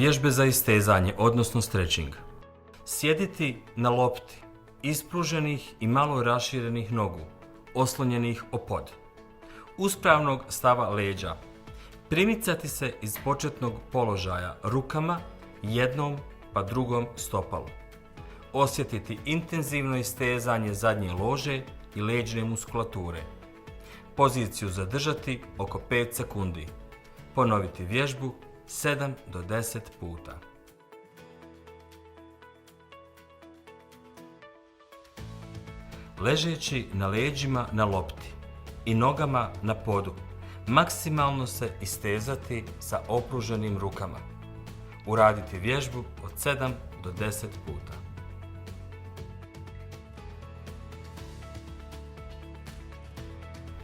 Vježbe za istezanje, odnosno stretching. Sjediti na lopti, ispruženih i malo raširenih nogu, oslonjenih o pod. Uspravnog stava leđa. Primicati se iz početnog položaja rukama, jednom pa drugom stopalu. Osjetiti intenzivno istezanje zadnje lože i leđne muskulature. Poziciju zadržati oko 5 sekundi. Ponoviti vježbu 7 do 10 puta. Ležeći na leđima na lopti i nogama na podu, maksimalno se istezati sa opruženim rukama. Uraditi vježbu od 7 do 10 puta.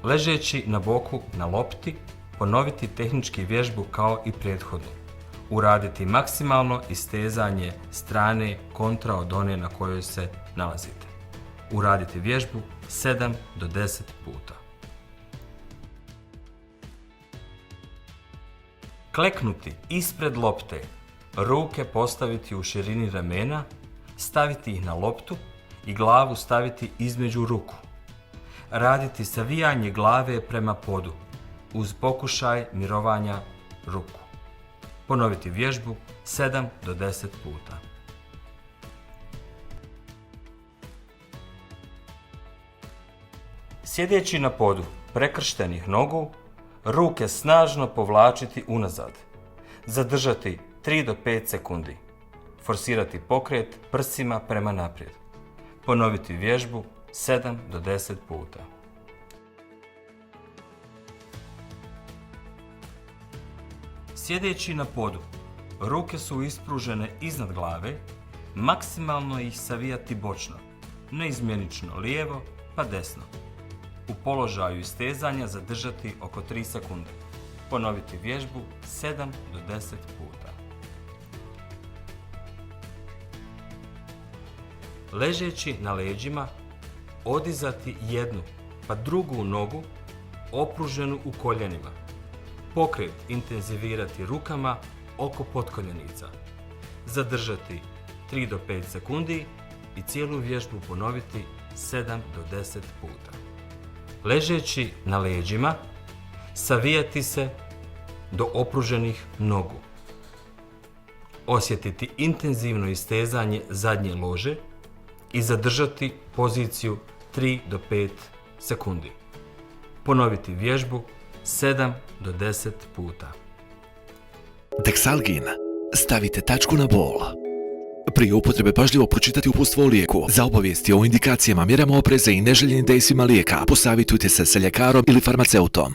Ležeći na boku na lopti, ponoviti tehnički vježbu kao i prethodnu. Uraditi maksimalno istezanje strane kontra od one na kojoj se nalazite. Uraditi vježbu 7 do 10 puta. Kleknuti ispred lopte, ruke postaviti u širini ramena, staviti ih na loptu i glavu staviti između ruku. Raditi savijanje glave prema podu, uz pokušaj mirovanja ruku. Ponoviti vježbu 7 do 10 puta. Sjedeći na podu prekrštenih nogu, ruke snažno povlačiti unazad. Zadržati 3 do 5 sekundi. Forsirati pokret prsima prema naprijed. Ponoviti vježbu 7 do 10 puta. Sjedeći na podu, ruke su ispružene iznad glave, maksimalno ih savijati bočno, neizmjenično lijevo pa desno. U položaju istezanja zadržati oko 3 sekunde. Ponoviti vježbu 7 do 10 puta. Ležeći na leđima, odizati jednu pa drugu nogu opruženu u koljenima. Pokret intenzivirati rukama oko potkoljenica. Zadržati 3 do 5 sekundi i cijelu vježbu ponoviti 7 do 10 puta. Ležeći na leđima, savijati se do opruženih nogu. Osjetiti intenzivno istezanje zadnje lože i zadržati poziciju 3 do 5 sekundi. Ponoviti vježbu 7 do 10 puta. Dexalgin. Stavite tačku na bol. Prije upotrebe pažljivo pročitati uputstvo o lijeku. Za obavijesti o indikacijama, mjerama opreza i neželjenim dejstvima lijeka posavitujte se sa ljekarom ili farmaceutom.